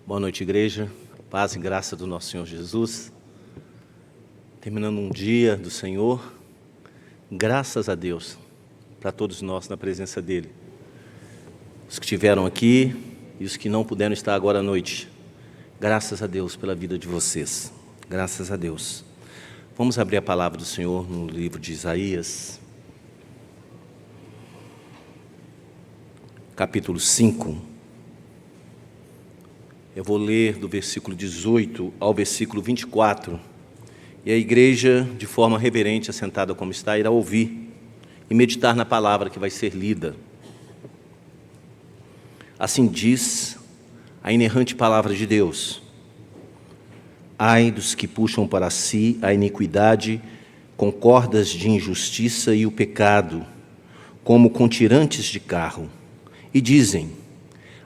Boa noite, igreja. Paz e graça do nosso Senhor Jesus. Terminando um dia do Senhor, graças a Deus, para todos nós na presença dEle. Os que estiveram aqui e os que não puderam estar agora à noite, graças a Deus pela vida de vocês. Graças a Deus. Vamos abrir a palavra do Senhor no livro de Isaías, capítulo 5. Eu vou ler do versículo 18 ao versículo 24. E a igreja, de forma reverente, assentada como está, irá ouvir e meditar na palavra que vai ser lida. Assim diz a inerrante palavra de Deus: ai dos que puxam para si a iniquidade com cordas de injustiça e o pecado, como com tirantes de carro, e dizem: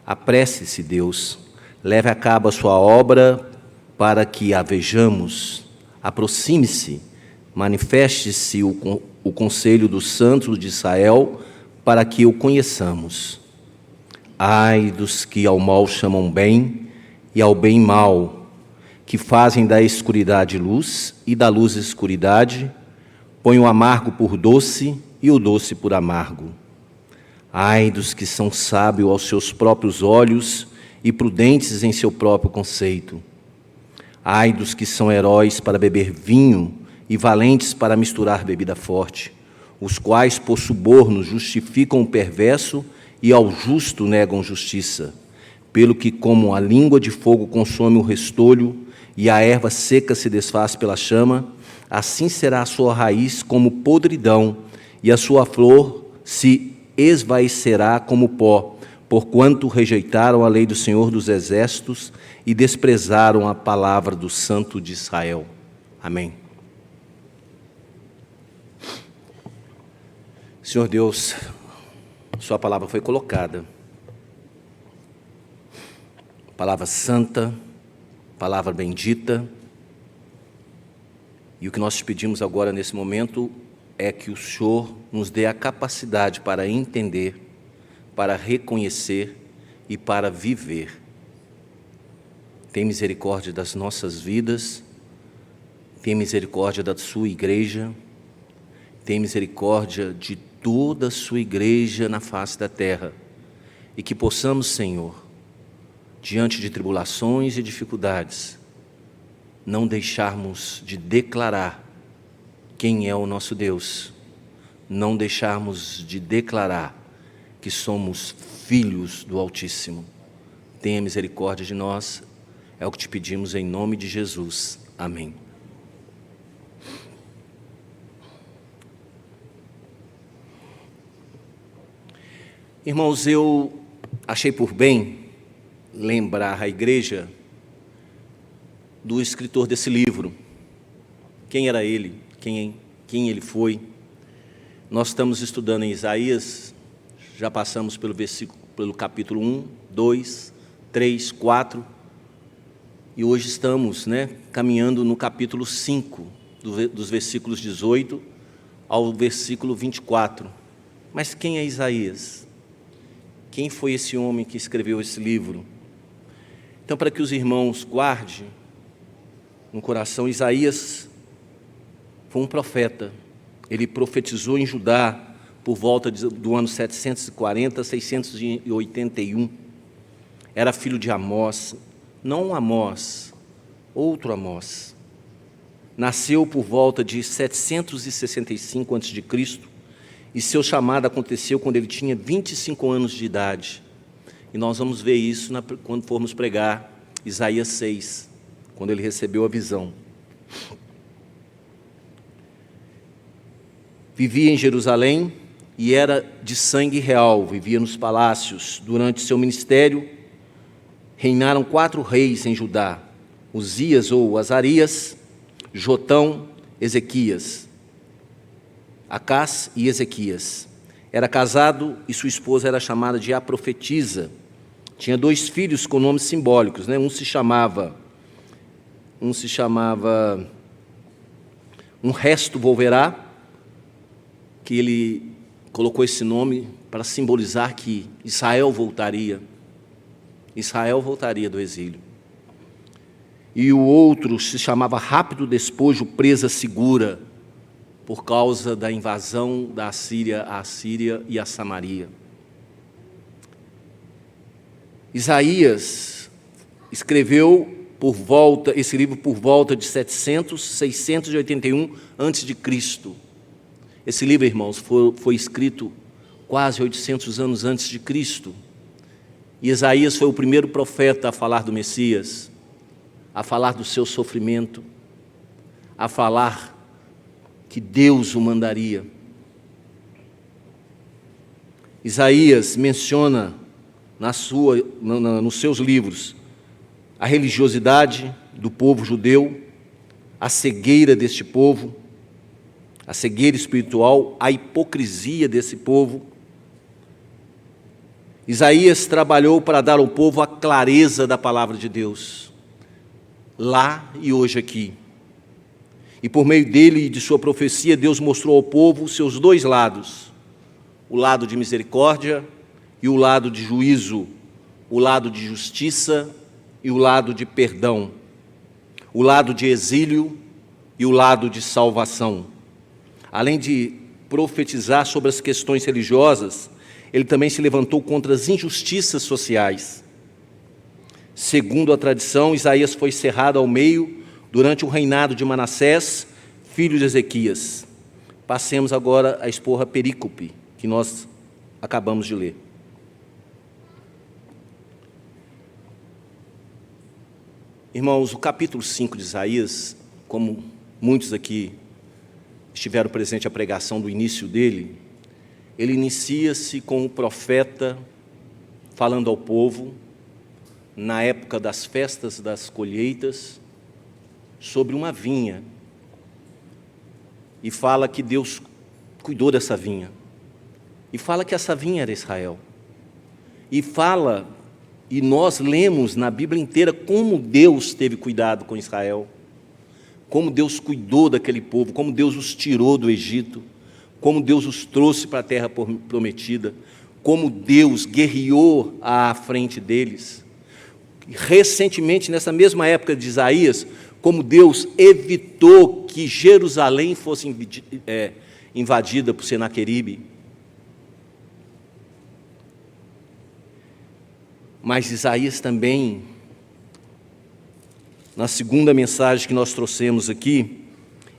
apresse-se, Deus, leve a cabo a sua obra para que a vejamos. Aproxime-se, manifeste-se o conselho dos santos de Israel, para que o conheçamos. Ai dos que ao mal chamam bem e ao bem mal, que fazem da escuridade luz e da luz escuridade, põem o amargo por doce e o doce por amargo. Ai dos que são sábios aos seus próprios olhos e prudentes em seu próprio conceito. Ai dos que são heróis para beber vinho e valentes para misturar bebida forte, os quais por suborno justificam o perverso e ao justo negam justiça. Pelo que como a língua de fogo consome o restolho e a erva seca se desfaz pela chama, assim será a sua raiz como podridão e a sua flor se esvaicerá como pó, porquanto rejeitaram a lei do Senhor dos Exércitos e desprezaram a palavra do Santo de Israel. Amém. Senhor Deus, sua palavra foi colocada. Palavra santa, palavra bendita. E o que nós te pedimos agora nesse momento é que o Senhor nos dê a capacidade para entender, para reconhecer e para viver. Tem misericórdia das nossas vidas, tem misericórdia da sua igreja, tem misericórdia de toda a sua igreja na face da terra, e que possamos, Senhor, diante de tribulações e dificuldades, não deixarmos de declarar quem é o nosso Deus, não deixarmos de declarar que somos filhos do Altíssimo. Tenha misericórdia de nós, é o que te pedimos em nome de Jesus. Amém. Irmãos, eu achei por bem lembrar a igreja do escritor desse livro. Quem era ele? Quem ele foi? Nós estamos estudando em Isaías, já passamos pelo capítulo 1, 2, 3, 4, e hoje estamos caminhando no capítulo 5, dos versículos 18 ao versículo 24. Mas quem é Isaías? Quem foi esse homem que escreveu esse livro? Então, para que os irmãos guardem no coração, Isaías foi um profeta. Ele profetizou em Judá por volta do ano 740 a 681. Era filho de Amós, não Amós, outro Amós. Nasceu por volta de 765 a.C., e seu chamado aconteceu quando ele tinha 25 anos de idade. E nós vamos ver isso quando formos pregar Isaías 6, quando ele recebeu a visão. Vivia em Jerusalém e era de sangue real, vivia nos palácios. Durante seu ministério, reinaram 4 reis em Judá: Uzias ou Azarias, Jotão, Ezequias, Acás e Ezequias. Era casado e sua esposa era chamada de a profetisa. Tinha 2 filhos com nomes simbólicos, Um se chamava Um Resto Volverá, que ele colocou esse nome para simbolizar que Israel voltaria do exílio. e o outro se chamava Rápido Despojo, Presa Segura, por causa da invasão da Assíria, a Síria e a Samaria. Isaías escreveu esse livro por volta de 681 a.C. Esse livro, irmãos, foi escrito quase 800 anos antes de Cristo. E Isaías foi o primeiro profeta a falar do Messias, a falar do seu sofrimento, a falar que Deus o mandaria. Isaías menciona nos seus livros a religiosidade do povo judeu, a cegueira deste povo, a cegueira espiritual, a hipocrisia desse povo. Isaías trabalhou para dar ao povo a clareza da palavra de Deus, lá e hoje aqui. E por meio dele e de sua profecia, Deus mostrou ao povo os seus dois lados, o lado de misericórdia e o lado de juízo, o lado de justiça e o lado de perdão, o lado de exílio e o lado de salvação. Além de profetizar sobre as questões religiosas, ele também se levantou contra as injustiças sociais. Segundo a tradição, Isaías foi cerrado ao meio durante o reinado de Manassés, filho de Ezequias. Passemos agora a expor a perícope, que nós acabamos de ler. Irmãos, o capítulo 5 de Isaías, como muitos aqui estiveram presentes à pregação do início dele, ele inicia-se com o profeta falando ao povo, na época das festas das colheitas, sobre uma vinha, e fala que Deus cuidou dessa vinha, e fala que essa vinha era Israel, e nós lemos na Bíblia inteira como Deus teve cuidado com Israel, como Deus cuidou daquele povo, como Deus os tirou do Egito, como Deus os trouxe para a terra prometida, como Deus guerreou à frente deles. Recentemente, nessa mesma época de Isaías, como Deus evitou que Jerusalém fosse invadida por Senaqueribe. Mas Isaías também, na segunda mensagem que nós trouxemos aqui,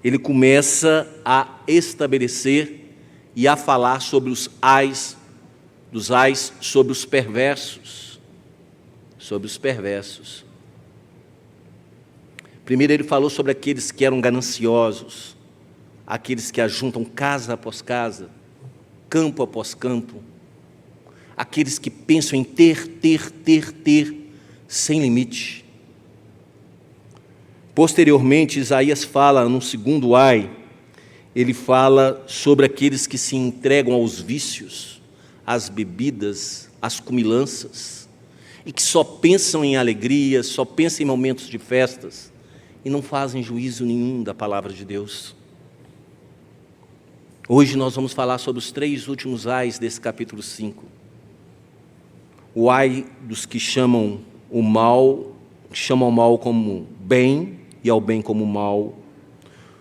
ele começa a estabelecer e a falar sobre os ais, sobre os perversos. Sobre os perversos. Primeiro ele falou sobre aqueles que eram gananciosos, aqueles que ajuntam casa após casa, campo após campo, aqueles que pensam em ter, sem limite. Posteriormente, Isaías fala, no segundo ai, ele fala sobre aqueles que se entregam aos vícios, às bebidas, às comilanças, e que só pensam em alegria, só pensam em momentos de festas, e não fazem juízo nenhum da palavra de Deus. Hoje nós vamos falar sobre os 3 últimos ais desse capítulo 5. O ai dos que chamam o mal como bem e ao bem como mal,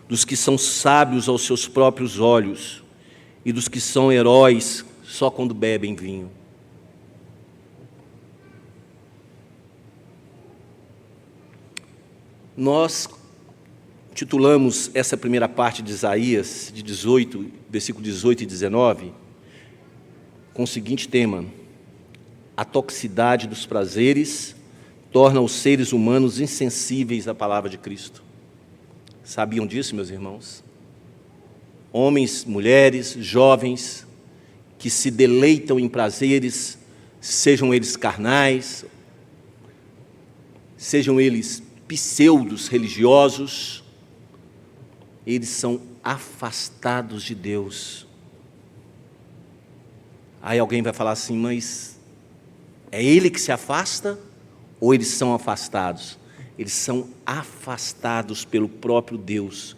dos que são sábios aos seus próprios olhos e dos que são heróis só quando bebem vinho. Nós titulamos essa primeira parte de Isaías, de 18, versículo 18 e 19, com o seguinte tema: a toxicidade dos prazeres torna os seres humanos insensíveis à palavra de Cristo. Sabiam disso, meus irmãos? Homens, mulheres, jovens, que se deleitam em prazeres, sejam eles carnais, sejam eles pseudos religiosos, eles são afastados de Deus. Aí alguém vai falar assim, mas é ele que se afasta ou eles são afastados? Eles são afastados pelo próprio Deus,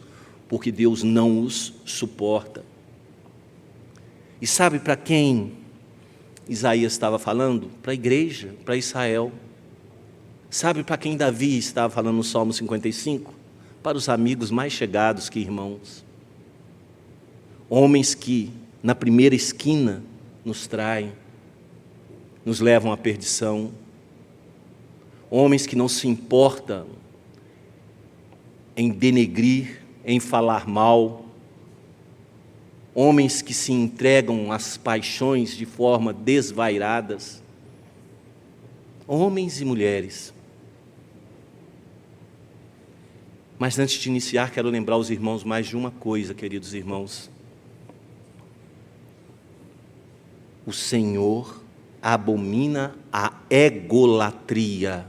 porque Deus não os suporta. E sabe para quem Isaías estava falando? Para a igreja, para Israel. Sabe para quem Davi estava falando no Salmo 55? Para os amigos mais chegados que irmãos. Homens que, na primeira esquina, nos traem, nos levam à perdição. Homens que não se importam em denegrir, em falar mal. Homens que se entregam às paixões de forma desvairadas. Homens e mulheres. Mas antes de iniciar, quero lembrar os irmãos mais de uma coisa, queridos irmãos. O Senhor abomina a egolatria.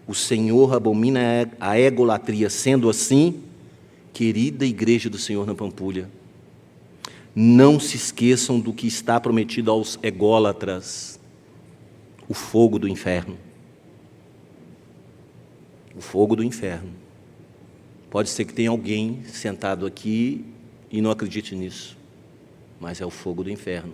O Senhor abomina a egolatria. Sendo assim, querida igreja do Senhor na Pampulha, não se esqueçam do que está prometido aos ególatras: o fogo do inferno. O fogo do inferno. Pode ser que tenha alguém sentado aqui e não acredite nisso, mas é o fogo do inferno.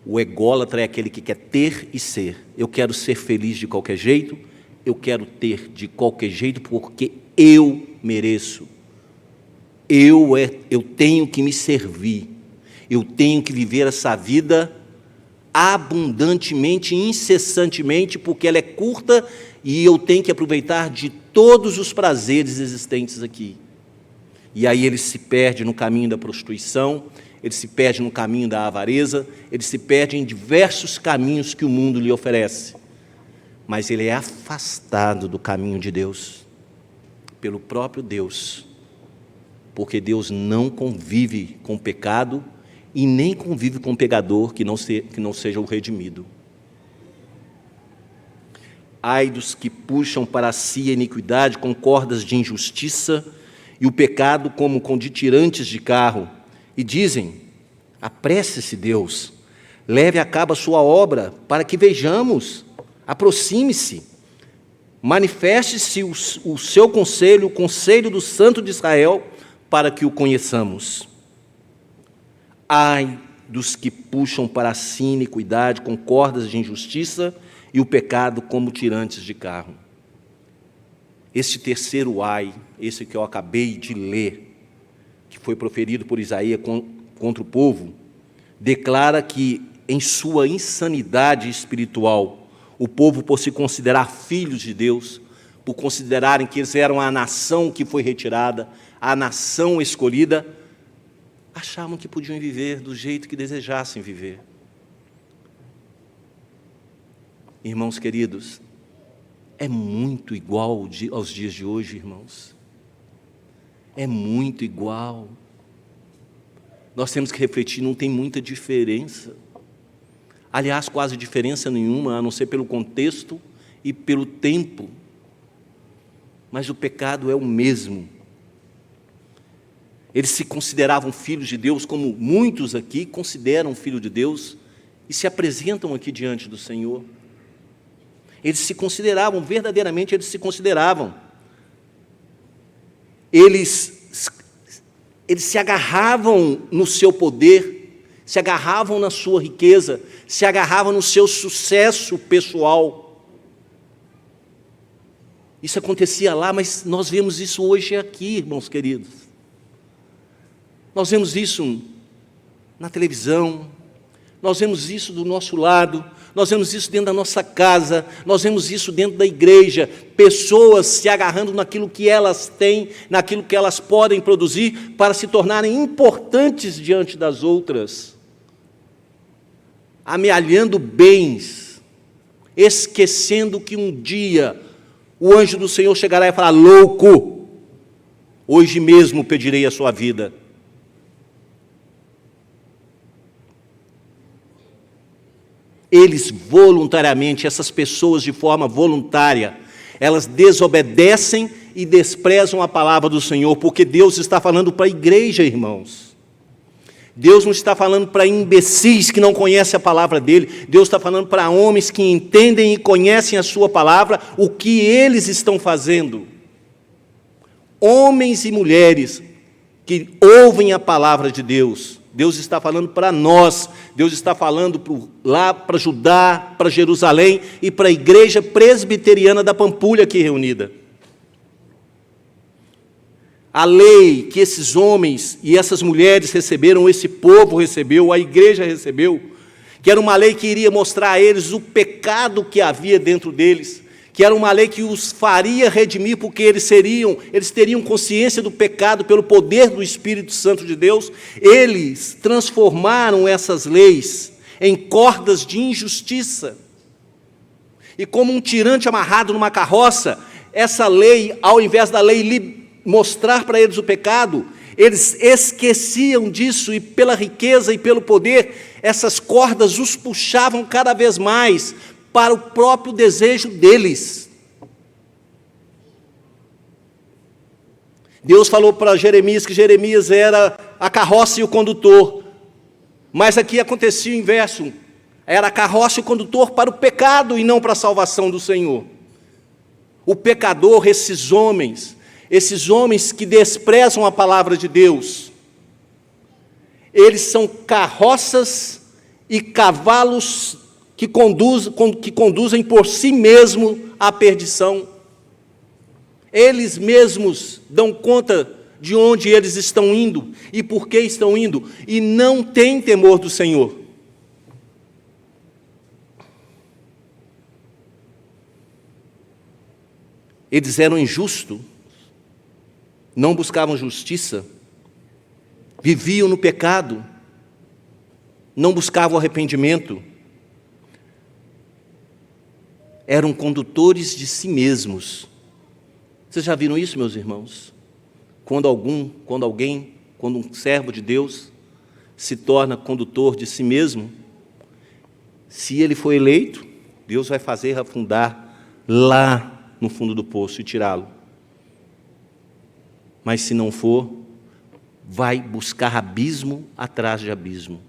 O ególatra é aquele que quer ter e ser. Eu quero ser feliz de qualquer jeito, eu quero ter de qualquer jeito porque eu mereço. Eu tenho que me servir. Eu tenho que viver essa vida abundantemente, incessantemente, porque ela é curta e eu tenho que aproveitar de todos os prazeres existentes aqui. E aí ele se perde no caminho da prostituição, ele se perde no caminho da avareza, ele se perde em diversos caminhos que o mundo lhe oferece. Mas ele é afastado do caminho de Deus, pelo próprio Deus, porque Deus não convive com o pecado e nem convive com o pecador que não seja o redimido. Ai dos que puxam para si a iniquidade com cordas de injustiça e o pecado como com de tirantes de carro, e dizem: apresse-se Deus, leve a cabo a sua obra, para que vejamos, aproxime-se, manifeste-se o seu conselho, o conselho do Santo de Israel, para que o conheçamos. Ai dos que puxam para si iniquidade com cordas de injustiça e o pecado como tirantes de carro. Este terceiro ai, esse que eu acabei de ler, que foi proferido por Isaías contra o povo, declara que, em sua insanidade espiritual, o povo, por se considerar filhos de Deus, por considerarem que eles eram a nação que foi retirada, a nação escolhida, achavam que podiam viver do jeito que desejassem viver. Irmãos queridos, é muito igual aos dias de hoje, irmãos. É muito igual. Nós temos que refletir, não tem muita diferença. Aliás, quase diferença nenhuma, a não ser pelo contexto e pelo tempo. Mas o pecado é o mesmo. Eles se consideravam filhos de Deus, como muitos aqui consideram filho de Deus, e se apresentam aqui diante do Senhor. Eles se consideravam, verdadeiramente eles se consideravam. Eles se agarravam no seu poder, se agarravam na sua riqueza, se agarravam no seu sucesso pessoal. Isso acontecia lá, mas nós vemos isso hoje aqui, irmãos queridos. Nós vemos isso na televisão, nós vemos isso do nosso lado, nós vemos isso dentro da nossa casa, nós vemos isso dentro da igreja, pessoas se agarrando naquilo que elas têm, naquilo que elas podem produzir, para se tornarem importantes diante das outras, amealhando bens, esquecendo que um dia o anjo do Senhor chegará e falar: louco, hoje mesmo pedirei a sua vida. Eles voluntariamente, essas pessoas de forma voluntária, elas desobedecem e desprezam a palavra do Senhor, porque Deus está falando para a igreja, irmãos. Deus não está falando para imbecis que não conhecem a palavra dele, Deus está falando para homens que entendem e conhecem a sua palavra, o que eles estão fazendo. Homens e mulheres que ouvem a palavra de Deus, Deus está falando para nós, Deus está falando lá para Judá, para Jerusalém e para a igreja presbiteriana da Pampulha aqui reunida. A lei que esses homens e essas mulheres receberam, esse povo recebeu, a igreja recebeu, que era uma lei que iria mostrar a eles o pecado que havia dentro deles, que era uma lei que os faria redimir, porque eles teriam consciência do pecado pelo poder do Espírito Santo de Deus. Eles transformaram essas leis em cordas de injustiça. E como um tirante amarrado numa carroça, essa lei, ao invés da lei mostrar para eles o pecado, eles esqueciam disso, e pela riqueza e pelo poder, essas cordas os puxavam cada vez mais para o próprio desejo deles. Deus falou para Jeremias que Jeremias era a carroça e o condutor, mas aqui acontecia o inverso, era a carroça e o condutor para o pecado e não para a salvação do Senhor. O pecador, esses homens que desprezam a palavra de Deus, eles são carroças e cavalos que conduzem por si mesmo à perdição. Eles mesmos dão conta de onde eles estão indo e por que estão indo, e não têm temor do Senhor. Eles eram injustos, não buscavam justiça, viviam no pecado, não buscavam arrependimento, eram condutores de si mesmos. Vocês já viram isso, meus irmãos? Quando um servo de Deus se torna condutor de si mesmo, se ele for eleito, Deus vai fazer afundar lá no fundo do poço e tirá-lo. Mas se não for, vai buscar abismo atrás de abismo,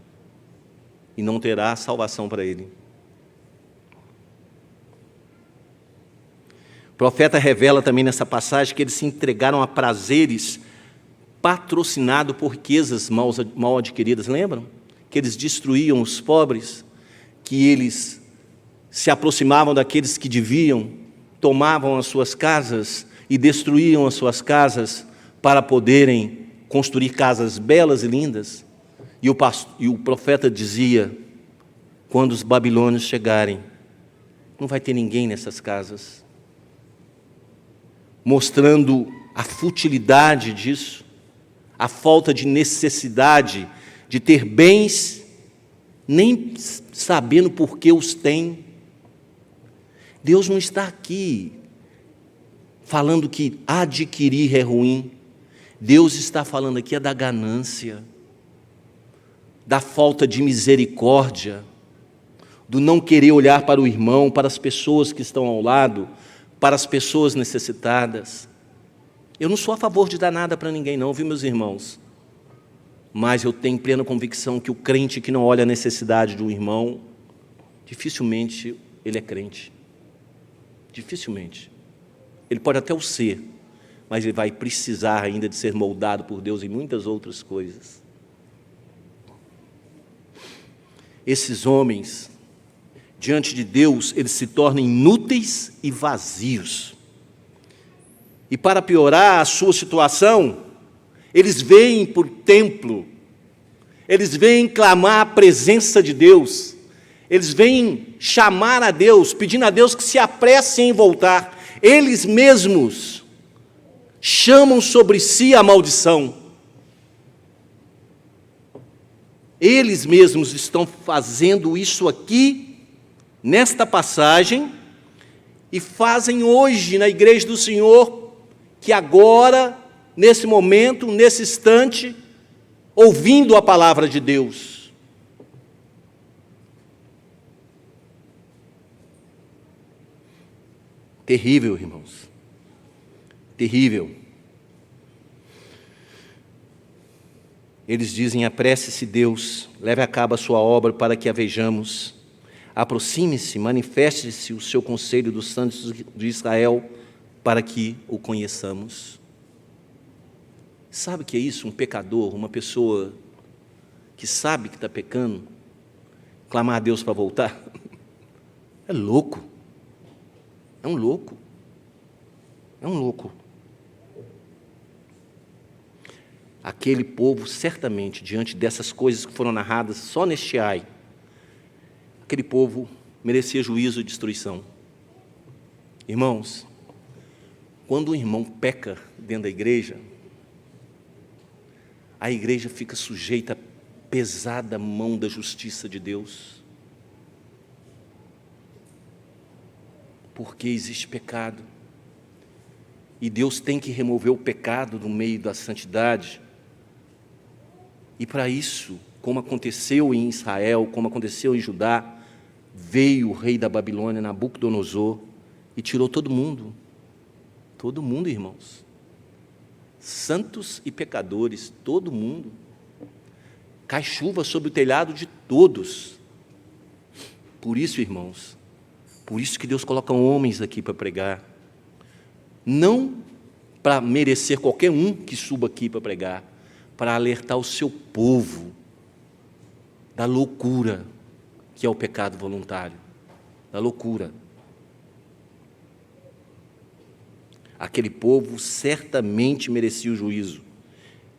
e não terá salvação para ele. O profeta revela também nessa passagem que eles se entregaram a prazeres patrocinados por riquezas mal adquiridas. Lembram? Que eles destruíam os pobres, que eles se aproximavam daqueles que deviam, tomavam as suas casas e destruíam as suas casas para poderem construir casas belas e lindas. E o profeta dizia, quando os babilônios chegarem, não vai ter ninguém nessas casas, mostrando a futilidade disso, a falta de necessidade de ter bens, nem sabendo por que os tem. Deus não está aqui falando que adquirir é ruim. Deus está falando aqui da ganância, da falta de misericórdia, do não querer olhar para o irmão, para as pessoas que estão ao lado, para as pessoas necessitadas. Eu não sou a favor de dar nada para ninguém não, viu, meus irmãos? Mas eu tenho plena convicção que o crente que não olha a necessidade do irmão, dificilmente ele é crente. Dificilmente. Ele pode até o ser, mas ele vai precisar ainda de ser moldado por Deus em muitas outras coisas. Esses homens, diante de Deus, eles se tornam inúteis e vazios. E para piorar a sua situação, eles vêm para o templo, eles vêm clamar a presença de Deus, eles vêm chamar a Deus, pedindo a Deus que se apresse em voltar. Eles mesmos chamam sobre si a maldição. Eles mesmos estão fazendo isso aqui, nesta passagem, e fazem hoje na igreja do Senhor, que agora, nesse momento, nesse instante, ouvindo a palavra de Deus. Terrível, irmãos. Terrível. Eles dizem: apresse-se, Deus, leve a cabo a sua obra para que a vejamos. Aproxime-se, manifeste-se o seu conselho dos santos de Israel para que o conheçamos. Sabe o que é isso? Um pecador, uma pessoa que sabe que está pecando, clamar a Deus para voltar? É louco. É um louco. É um louco. Aquele povo, certamente, diante dessas coisas que foram narradas só neste ai, aquele povo merecia juízo e destruição. Irmãos, quando um irmão peca dentro da igreja, a igreja fica sujeita à pesada mão da justiça de Deus. Porque existe pecado. E Deus tem que remover o pecado do meio da santidade. E para isso, como aconteceu em Israel, como aconteceu em Judá, veio o rei da Babilônia, Nabucodonosor, e tirou todo mundo. Todo mundo, irmãos. Santos e pecadores, todo mundo. Cai chuva sobre o telhado de todos. Por isso, irmãos, por isso que Deus coloca homens aqui para pregar. Não para merecer qualquer um que suba aqui para pregar, para alertar o seu povo da loucura que é o pecado voluntário, da loucura. Aquele povo certamente merecia o juízo,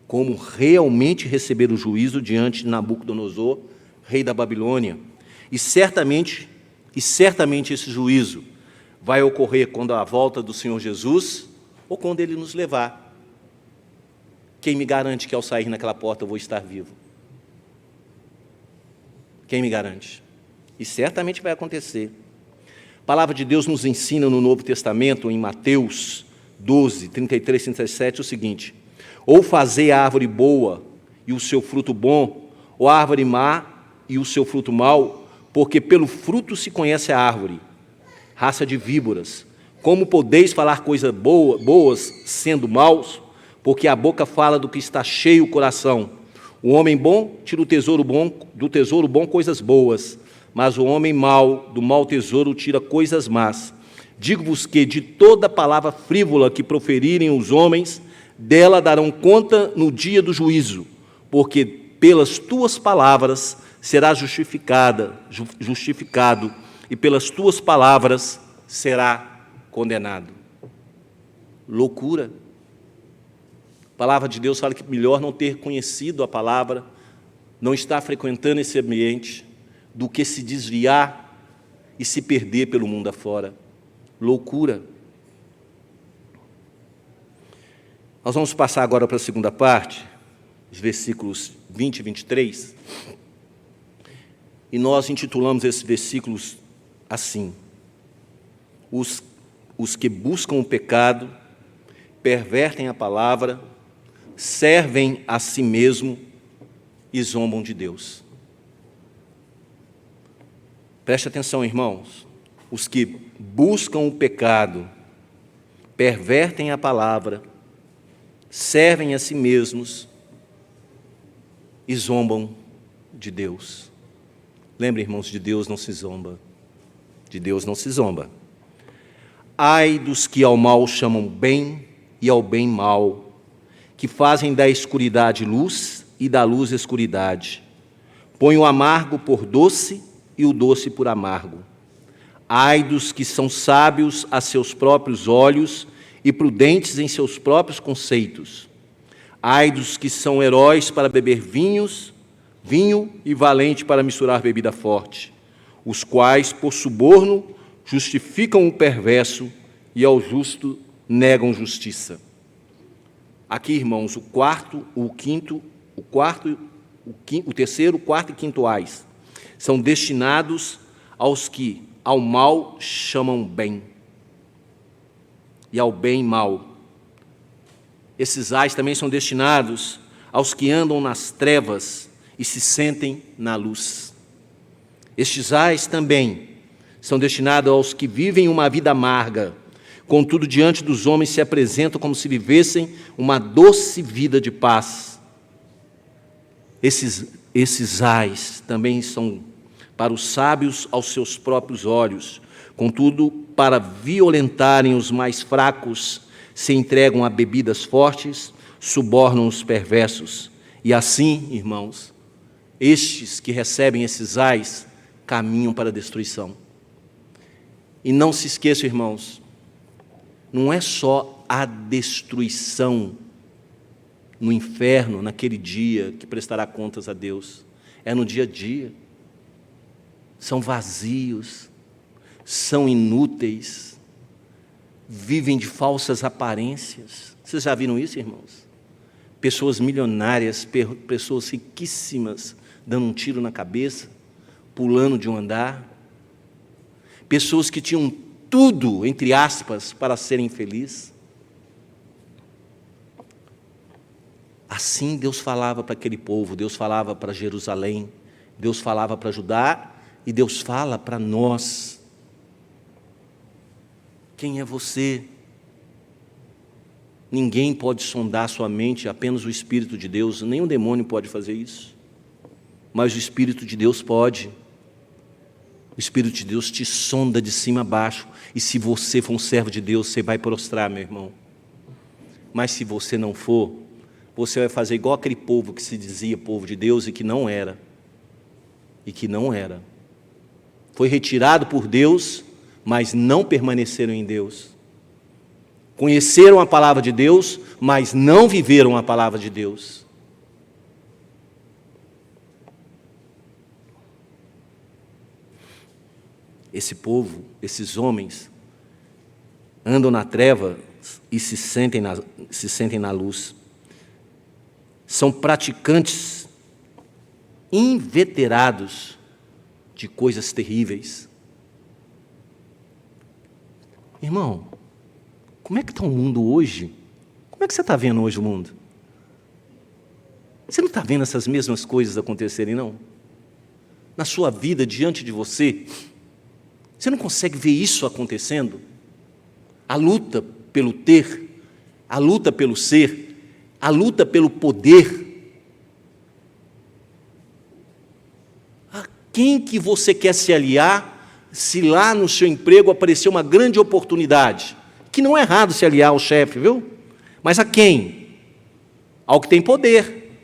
como realmente receber o juízo diante de Nabucodonosor, rei da Babilônia. E certamente esse juízo vai ocorrer quando a volta do Senhor Jesus ou quando Ele nos levar. Quem me garante que ao sair naquela porta eu vou estar vivo? Quem me garante? E certamente vai acontecer. A palavra de Deus nos ensina no Novo Testamento, em Mateus 12, 33, 37, o seguinte: ou fazei a árvore boa e o seu fruto bom, ou a árvore má e o seu fruto mau, porque pelo fruto se conhece a árvore. Raça de víboras, como podeis falar coisas boas sendo maus? Porque a boca fala do que está cheio o coração. O homem bom tira do tesouro bom coisas boas, mas o homem mau do mau tesouro tira coisas más. Digo-vos que de toda palavra frívola que proferirem os homens, dela darão conta no dia do juízo, porque pelas tuas palavras serás justificado, e pelas tuas palavras será condenado. Loucura. A palavra de Deus fala que melhor não ter conhecido a palavra, não estar frequentando esse ambiente, do que se desviar e se perder pelo mundo afora. Loucura. Nós vamos passar agora para a segunda parte, os versículos 20 e 23, e nós intitulamos esses versículos assim: os que buscam o pecado, pervertem a palavra, servem a si mesmo e zombam de Deus. Preste atenção, irmãos. Os que buscam o pecado, pervertem a palavra, servem a si mesmos e zombam de Deus. Lembre, irmãos, de Deus não se zomba. De Deus não se zomba. Ai dos que ao mal chamam bem e ao bem mal, que fazem da escuridade luz e da luz escuridade. Põem o amargo por doce e o doce por amargo. Ai dos que são sábios a seus próprios olhos e prudentes em seus próprios conceitos. Ai dos que são heróis para beber vinho e valente para misturar bebida forte, os quais, por suborno, justificam o perverso e ao justo negam justiça. Aqui, irmãos, o terceiro, o quarto e quinto ais são destinados aos que ao mal chamam bem e ao bem mal. Esses ais também são destinados aos que andam nas trevas e se sentem na luz. Estes ais também são destinados aos que vivem uma vida amarga, contudo, diante dos homens se apresentam como se vivessem uma doce vida de paz. Esses ais também são para os sábios aos seus próprios olhos, contudo, para violentarem os mais fracos, se entregam a bebidas fortes, subornam os perversos. E assim, irmãos, Estes que recebem esses ais caminham para a destruição. E não se esqueçam, irmãos, não é só a destruição no inferno, naquele dia que prestará contas a Deus, é no dia a dia. São vazios, são inúteis, vivem de falsas aparências. Vocês já viram isso, irmãos? Pessoas milionárias, pessoas riquíssimas, dando um tiro na cabeça, pulando de um andar. Pessoas que tinham tudo, entre aspas, para serem felizes. Assim Deus falava para aquele povo, Deus falava para Jerusalém, Deus falava para Judá e Deus fala para nós. Quem é você? Ninguém pode sondar sua mente, apenas o Espírito de Deus, nenhum demônio pode fazer isso. Mas o Espírito de Deus pode. O Espírito de Deus te sonda de cima a baixo, e se você for um servo de Deus, você vai prostrar, meu irmão. Mas se você não for, você vai fazer igual aquele povo que se dizia povo de Deus e que não era. E que não era. Foi retirado por Deus, mas não permaneceram em Deus. Conheceram a palavra de Deus, mas não viveram a palavra de Deus. Esse povo, esses homens, andam na treva e se sentem na luz. São praticantes inveterados de coisas terríveis. Irmão, como é que está o mundo hoje? Como é que você está vendo hoje o mundo? Você não está vendo essas mesmas coisas acontecerem, não? Na sua vida, diante de você, você não consegue ver isso acontecendo? A luta pelo ter, a luta pelo ser, a luta pelo poder. A quem que você quer se aliar se lá no seu emprego aparecer uma grande oportunidade? Que não é errado se aliar ao chefe, viu? Mas a quem? Ao que tem poder.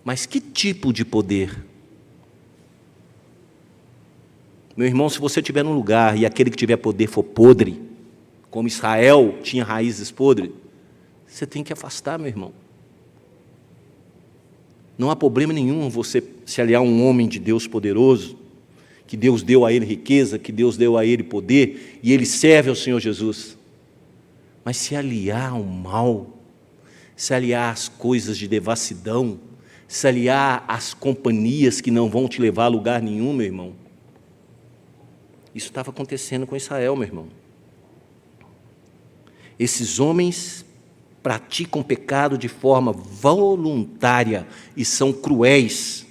Mas que tipo de poder? Meu irmão, se você estiver num lugar e aquele que tiver poder for podre, como Israel tinha raízes podres, você tem que afastar, meu irmão. Não há problema nenhum você se aliar a um homem de Deus poderoso, que Deus deu a ele riqueza, que Deus deu a ele poder, e ele serve ao Senhor Jesus. Mas se aliar ao mal, se aliar às coisas de devassidão, se aliar às companhias que não vão te levar a lugar nenhum, meu irmão. Isso estava acontecendo com Israel, meu irmão. Esses homens praticam pecado de forma voluntária e são cruéis.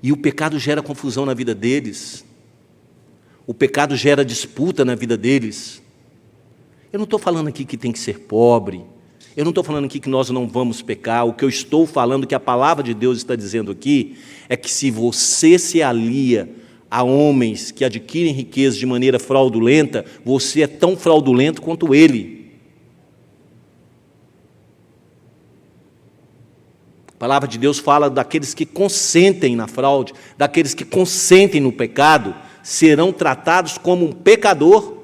E o pecado gera confusão na vida deles. O pecado gera disputa na vida deles. Eu não estou falando aqui que tem que ser pobre. Eu não estou falando aqui que nós não vamos pecar. O que eu estou falando, que a palavra de Deus está dizendo aqui, é que se você se alia a homens que adquirem riqueza de maneira fraudulenta, você é tão fraudulento quanto ele. A palavra de Deus fala daqueles que consentem na fraude, daqueles que consentem no pecado, serão tratados como um pecador.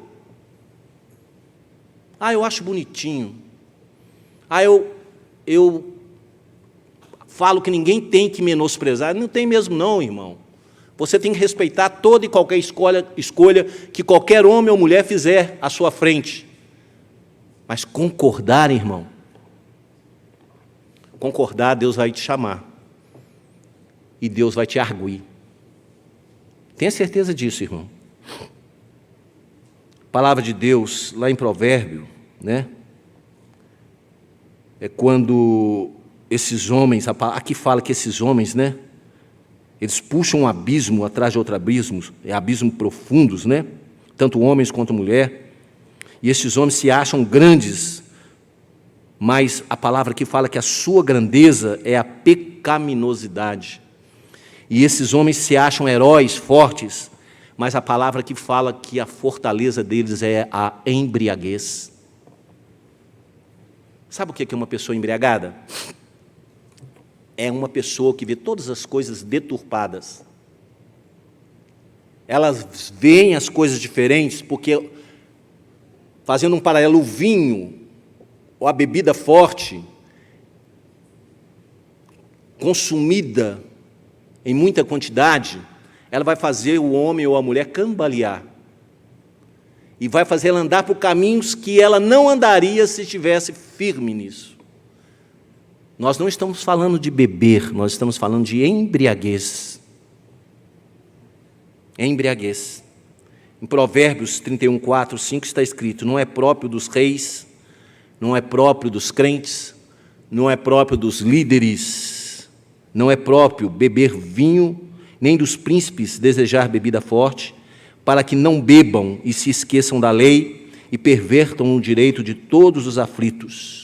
Eu acho bonitinho. Eu falo que ninguém tem que menosprezar. Não tem mesmo não, irmão. Você tem que respeitar toda e qualquer escolha que qualquer homem ou mulher fizer à sua frente. Mas concordar, irmão, concordar, Deus vai te chamar. E Deus vai te arguir. Tenha certeza disso, irmão. A palavra de Deus, lá em Provérbio, né? É quando esses homens, aqui fala que esses homens, né? Eles puxam um abismo atrás de outro abismo, abismos profundos, né? Tanto homens quanto mulher. E esses homens se acham grandes, mas a palavra aqui fala que a sua grandeza é a pecaminosidade. E esses homens se acham heróis fortes, mas a palavra aqui fala que a fortaleza deles é a embriaguez. Sabe o que é uma pessoa embriagada? é uma pessoa que vê todas as coisas deturpadas. Elas veem as coisas diferentes porque, fazendo um paralelo, o vinho ou a bebida forte, consumida em muita quantidade, ela vai fazer o homem ou a mulher cambalear. E vai fazer ela andar por caminhos que ela não andaria se estivesse firme nisso. Nós não estamos falando de beber, nós estamos falando de embriaguez. Embriaguez. Em Provérbios 31, 4, 5 está escrito: não é próprio dos reis, não é próprio dos crentes, não é próprio dos líderes, não é próprio beber vinho, nem dos príncipes desejar bebida forte, para que não bebam e se esqueçam da lei e pervertam o direito de todos os aflitos.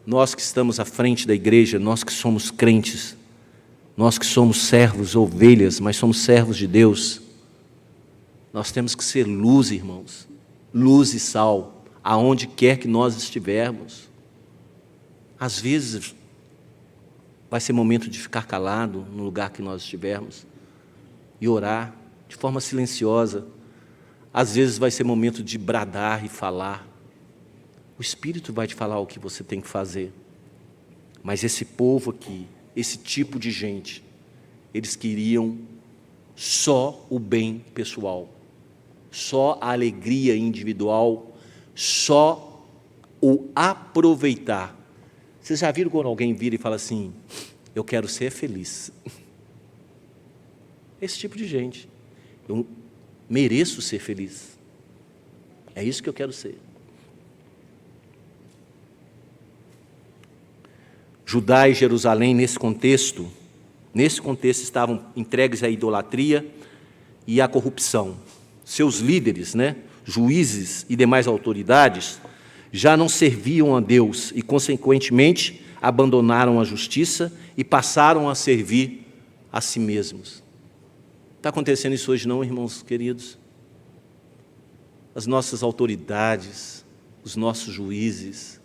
Nós que estamos à frente da igreja, nós que somos crentes, nós que somos servos, ovelhas, mas somos servos de Deus, nós temos que ser luz, irmãos, luz e sal, aonde quer que nós estivermos. Às vezes, vai ser momento de ficar calado no lugar que nós estivermos e orar de forma silenciosa. Às vezes vai ser momento de bradar e falar. O Espírito vai te falar o que você tem que fazer. Mas esse povo aqui, esse tipo de gente, eles queriam só o bem pessoal, só a alegria individual, só o aproveitar. Vocês já viram quando alguém vira e fala assim: eu quero ser feliz? Esse tipo de gente. Eu mereço ser feliz. É isso que eu quero ser. Judá e Jerusalém, nesse contexto estavam entregues à idolatria e à corrupção. Seus líderes, juízes e demais autoridades, já não serviam a Deus e, consequentemente, abandonaram a justiça e passaram a servir a si mesmos. Está acontecendo isso hoje não, irmãos queridos? As nossas autoridades, os nossos juízes,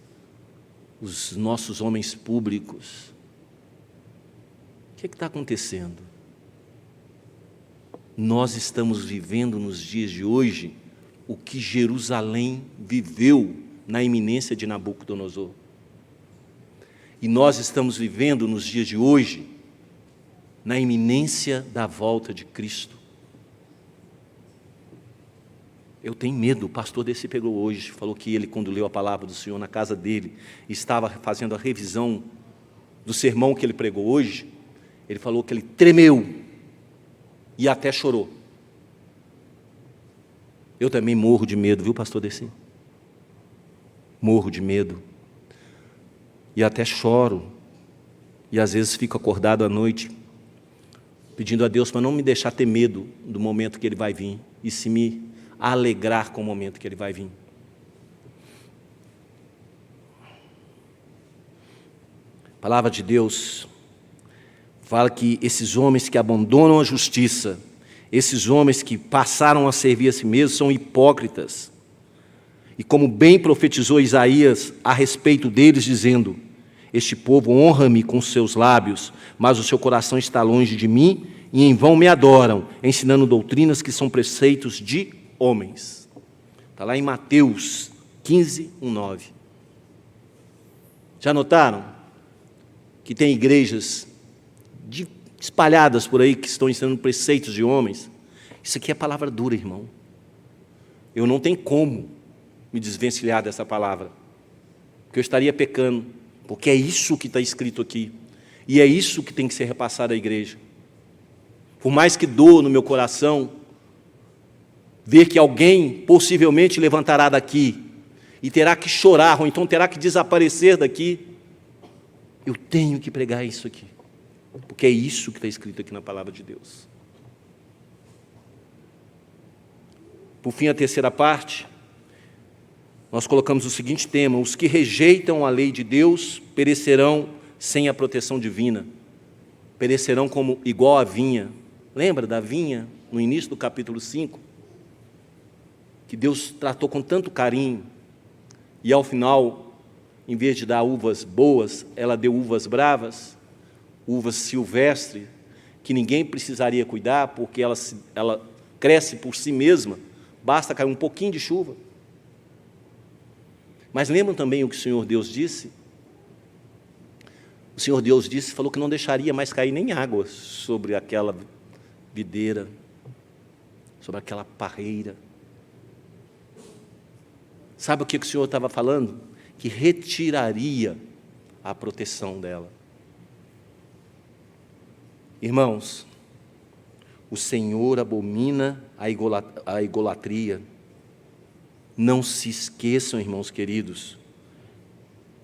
os nossos homens públicos, o que está acontecendo? Nós estamos vivendo nos dias de hoje o que Jerusalém viveu na iminência de Nabucodonosor. E nós estamos vivendo nos dias de hoje na iminência da volta de Cristo. Eu tenho medo. O pastor desse pegou hoje, falou que ele, quando leu a palavra do Senhor na casa dele, estava fazendo a revisão do sermão que ele pregou hoje, ele falou que ele tremeu e até chorou. Eu também morro de medo, viu, pastor desse? Morro de medo. E até choro. E às vezes fico acordado à noite, pedindo a Deus para não me deixar ter medo do momento que Ele vai vir, e se me alegrar com o momento que Ele vai vir. A palavra de Deus fala que esses homens que abandonam a justiça, esses homens que passaram a servir a si mesmos, são hipócritas. E como bem profetizou Isaías a respeito deles, dizendo: este povo honra-me com seus lábios, mas o seu coração está longe de mim, e em vão me adoram, ensinando doutrinas que são preceitos de homens. Está lá em Mateus 15, 9. Já notaram que tem igrejas espalhadas por aí que estão ensinando preceitos de homens? Isso aqui é palavra dura, irmão. Eu não tenho como me desvencilhar dessa palavra, porque eu estaria pecando, porque é isso que está escrito aqui, e é isso que tem que ser repassado à igreja. Por mais que doa no meu coração ver que alguém possivelmente levantará daqui e terá que chorar, ou então terá que desaparecer daqui, eu tenho que pregar isso aqui, porque é isso que está escrito aqui na palavra de Deus. Por fim, a terceira parte, nós colocamos o seguinte tema: os que rejeitam a lei de Deus perecerão sem a proteção divina, perecerão como igual a vinha. Lembra da vinha, no início do capítulo 5? Que Deus tratou com tanto carinho, e ao final em vez de dar uvas boas, ela deu uvas bravas, uvas silvestres, que ninguém precisaria cuidar, porque ela cresce por si mesma, basta cair um pouquinho de chuva. Mas lembram também o que o Senhor Deus disse? O Senhor Deus disse, falou que não deixaria mais cair nem água sobre aquela videira, sobre aquela parreira. Sabe o que o Senhor estava falando? Que retiraria a proteção dela. Irmãos, o Senhor abomina a idolatria. Não se esqueçam, irmãos queridos,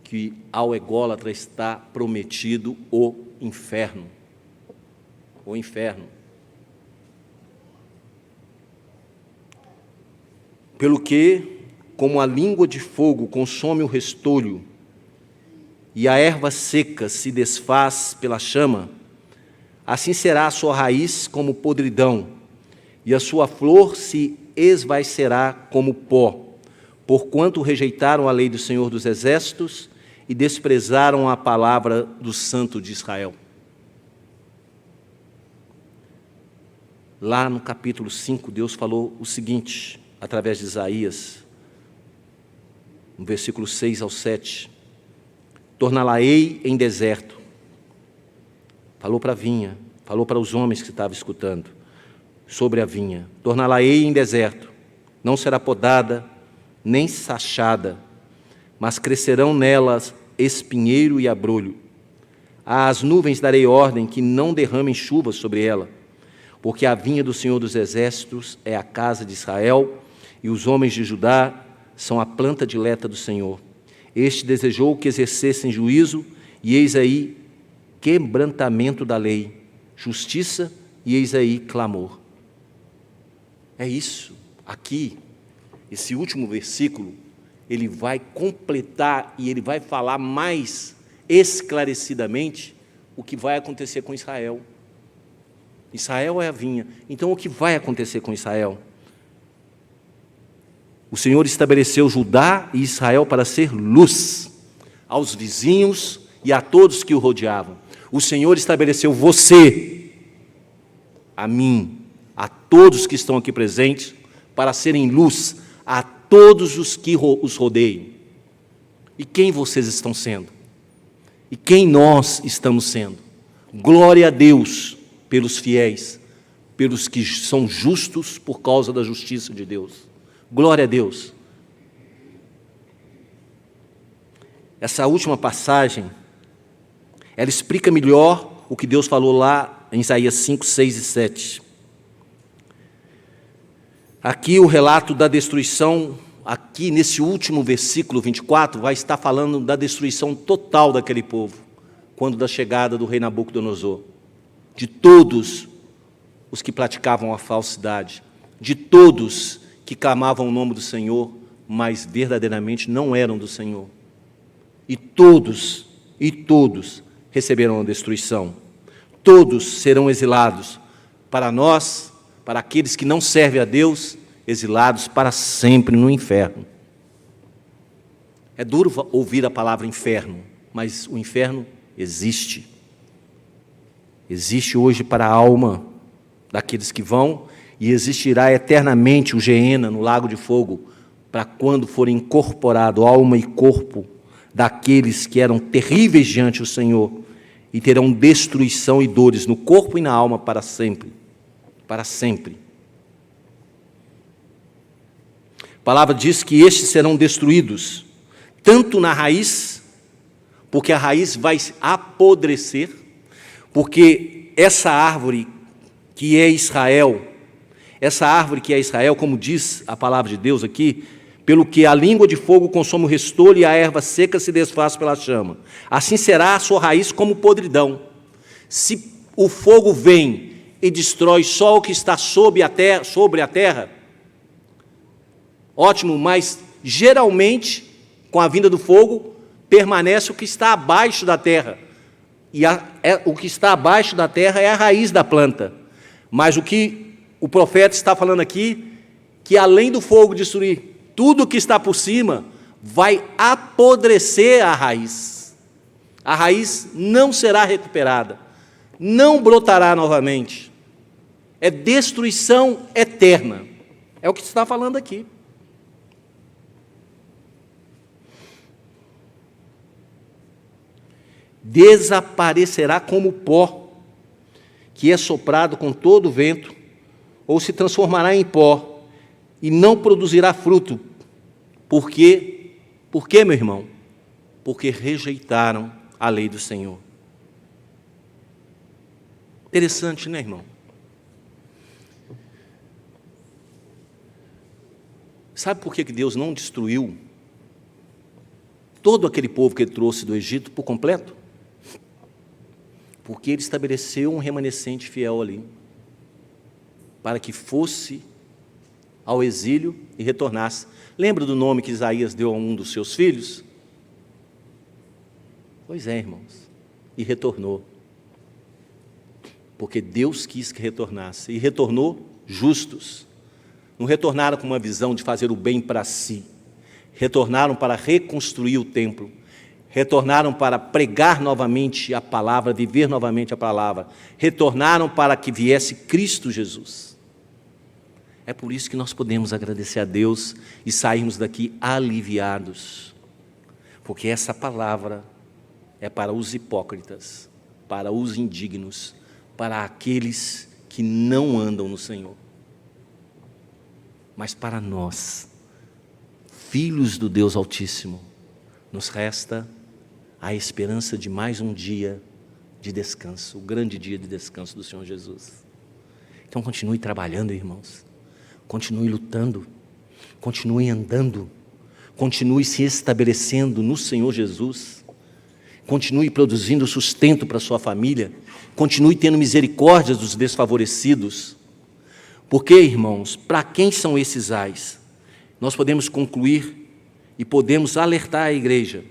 que ao ególatra está prometido o inferno. O inferno. Pelo que, como a língua de fogo consome o restolho, e a erva seca se desfaz pela chama, assim será a sua raiz como podridão, e a sua flor se esvaicerá como pó, porquanto rejeitaram a lei do Senhor dos Exércitos e desprezaram a palavra do Santo de Israel. Lá no capítulo 5, Deus falou o seguinte, através de Isaías, no versículo 6 ao 7, torná-la-ei em deserto. Falou para a vinha, falou para os homens que estavam escutando sobre a vinha. Torná-la-ei em deserto, não será podada, nem sachada, mas crescerão nelas espinheiro e abrolho. Às nuvens darei ordem que não derramem chuvas sobre ela, porque a vinha do Senhor dos Exércitos é a casa de Israel, e os homens de Judá são a planta dileta do Senhor. Este desejou que exercessem juízo, e eis aí quebrantamento da lei, justiça, e eis aí clamor. É isso, aqui, esse último versículo, ele vai completar e ele vai falar mais esclarecidamente o que vai acontecer com Israel. Israel é a vinha, então o que vai acontecer com Israel? O Senhor estabeleceu Judá e Israel para ser luz aos vizinhos e a todos que o rodeavam. O Senhor estabeleceu você, a mim, a todos que estão aqui presentes, para serem luz a todos os que os rodeiam. E quem vocês estão sendo? E quem nós estamos sendo? Glória a Deus pelos fiéis, pelos que são justos por causa da justiça de Deus. Glória a Deus. Essa última passagem, ela explica melhor o que Deus falou lá em Isaías 5, 6 e 7. Aqui o relato da destruição, aqui nesse último versículo 24, vai estar falando da destruição total daquele povo, quando da chegada do rei Nabucodonosor, de todos os que praticavam a falsidade, de todos que clamavam o nome do Senhor, mas verdadeiramente não eram do Senhor. E todos receberão a destruição. Todos serão exilados. Para nós, para aqueles que não servem a Deus, exilados para sempre no inferno. É duro ouvir a palavra inferno, mas o inferno existe. Existe hoje para a alma daqueles que vão, e existirá eternamente o Geena, no lago de fogo, para quando forem incorporado alma e corpo daqueles que eram terríveis diante do Senhor, e terão destruição e dores no corpo e na alma para sempre. Para sempre. A palavra diz que estes serão destruídos, tanto na raiz, porque a raiz vai apodrecer, porque essa árvore que é Israel, como diz a palavra de Deus aqui, pelo que a língua de fogo consome o restolho e a erva seca se desfaz pela chama. Assim será a sua raiz como podridão. Se o fogo vem e destrói só o que está sobre a terra, ótimo, mas geralmente, com a vinda do fogo, permanece o que está abaixo da terra. E o que está abaixo da terra é a raiz da planta. Mas o que o profeta está falando aqui, que além do fogo destruir tudo que está por cima, vai apodrecer a raiz. A raiz não será recuperada, não brotará novamente. É destruição eterna. É o que está falando aqui. Desaparecerá como pó, que é soprado com todo o vento, ou se transformará em pó, e não produzirá fruto. Por quê, meu irmão? Porque rejeitaram a lei do Senhor. Interessante, né, irmão? Sabe por que Deus não destruiu todo aquele povo que Ele trouxe do Egito por completo? Porque Ele estabeleceu um remanescente fiel ali, para que fosse ao exílio e retornasse. Lembra do nome que Isaías deu a um dos seus filhos? Pois é, irmãos, e retornou. Porque Deus quis que retornasse, e retornou justos. Não retornaram com uma visão de fazer o bem para si, retornaram para reconstruir o templo, retornaram para pregar novamente a palavra, viver novamente a palavra, retornaram para que viesse Cristo Jesus. É por isso que nós podemos agradecer a Deus e sairmos daqui aliviados, porque essa palavra é para os hipócritas, para os indignos, para aqueles que não andam no Senhor. Mas para nós, filhos do Deus Altíssimo, nos resta a esperança de mais um dia de descanso, o grande dia de descanso do Senhor Jesus. Então continue trabalhando, irmãos, continue lutando, continue andando, continue se estabelecendo no Senhor Jesus, continue produzindo sustento para a sua família, continue tendo misericórdia dos desfavorecidos. Porque, irmãos, para quem são esses ais? Nós podemos concluir e podemos alertar a igreja,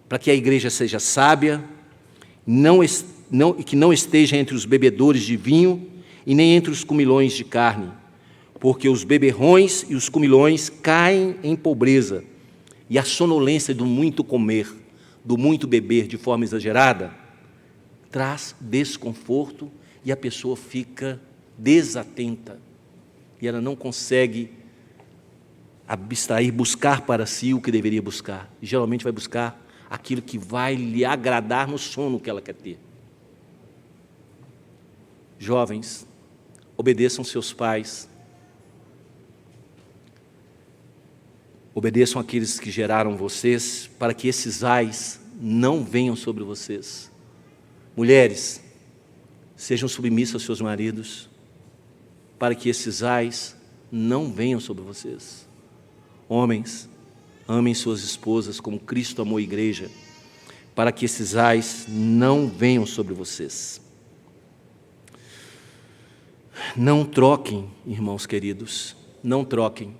para que a igreja seja sábia, que não esteja entre os bebedores de vinho e nem entre os comilões de carne, porque os beberrões e os comilões caem em pobreza, e a sonolência do muito comer, do muito beber de forma exagerada, traz desconforto e a pessoa fica desatenta, e ela não consegue abstrair, buscar para si o que deveria buscar, e geralmente vai buscar aquilo que vai lhe agradar no sono que ela quer ter. Jovens, obedeçam seus pais, obedeçam aqueles que geraram vocês, para que esses ais não venham sobre vocês. Mulheres, sejam submissas aos seus maridos, para que esses ais não venham sobre vocês. Homens, amem suas esposas como Cristo amou a igreja, para que esses ais não venham sobre vocês. Não troquem, irmãos queridos, não troquem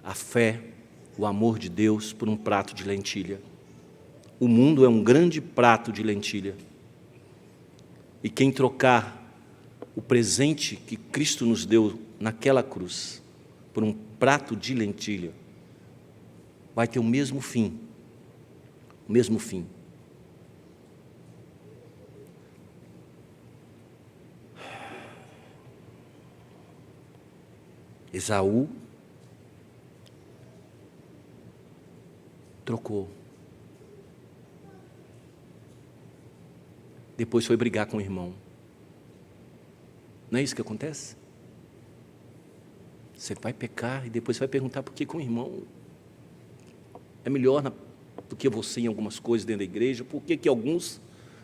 a fé, o amor de Deus por um prato de lentilha. O mundo é um grande prato de lentilha. E quem trocar o presente que Cristo nos deu naquela cruz por um prato de lentilha, vai ter o mesmo fim. O mesmo fim. Esaú trocou. Depois foi brigar com o irmão. Não é isso que acontece? Você vai pecar e depois vai perguntar por que com o irmão é melhor do que você em algumas coisas dentro da igreja, por que alguns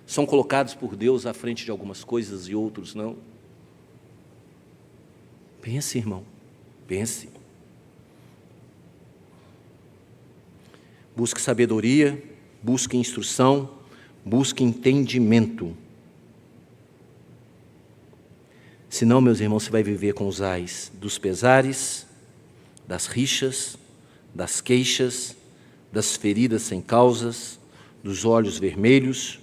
são colocados por Deus à frente de algumas coisas e outros não? Pense, irmão, pense. Busque sabedoria, busque instrução, busque entendimento. Senão, meus irmãos, você vai viver com os ais dos pesares, das rixas, das queixas, das feridas sem causas, dos olhos vermelhos,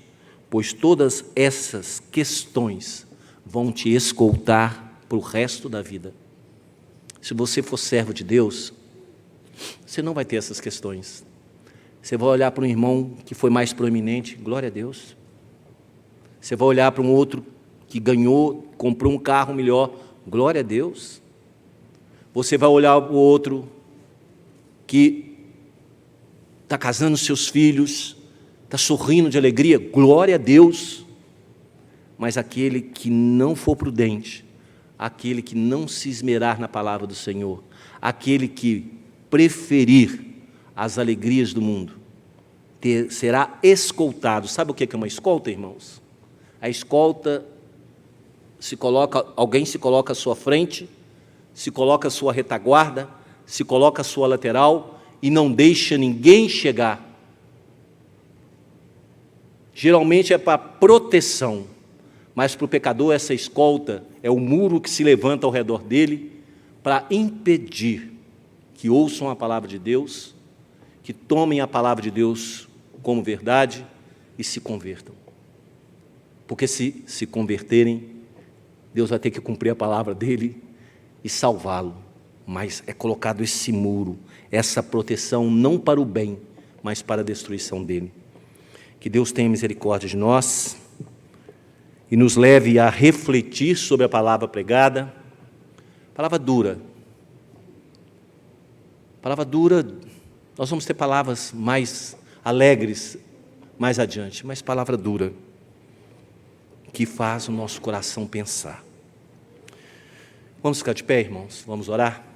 pois todas essas questões vão te escoltar para o resto da vida. Se você for servo de Deus, Você não vai ter essas questões. Você vai olhar para um irmão que foi mais proeminente, glória a Deus. Você vai olhar para um outro que ganhou, comprou um carro melhor, glória a Deus. Você vai olhar para o outro que está casando seus filhos, está sorrindo de alegria, glória a Deus. Mas aquele que não for prudente, aquele que não se esmerar na palavra do Senhor, aquele que preferir as alegrias do mundo, será escoltado. Sabe o que é uma escolta, irmãos? A escolta alguém se coloca à sua frente, se coloca à sua retaguarda, se coloca à sua lateral e não deixa ninguém chegar. Geralmente é para proteção, mas para o pecador essa escolta é o muro que se levanta ao redor dele para impedir que ouçam a palavra de Deus, que tomem a palavra de Deus como verdade e se convertam. Porque se converterem, Deus vai ter que cumprir a palavra dele e salvá-lo. Mas é colocado esse muro, essa proteção, não para o bem, mas para a destruição dele. Que Deus tenha misericórdia de nós e nos leve a refletir sobre a palavra pregada. Palavra dura. Palavra dura, nós vamos ter palavras mais alegres mais adiante, mas palavra dura, que faz o nosso coração pensar. Vamos ficar de pé, irmãos? Vamos orar?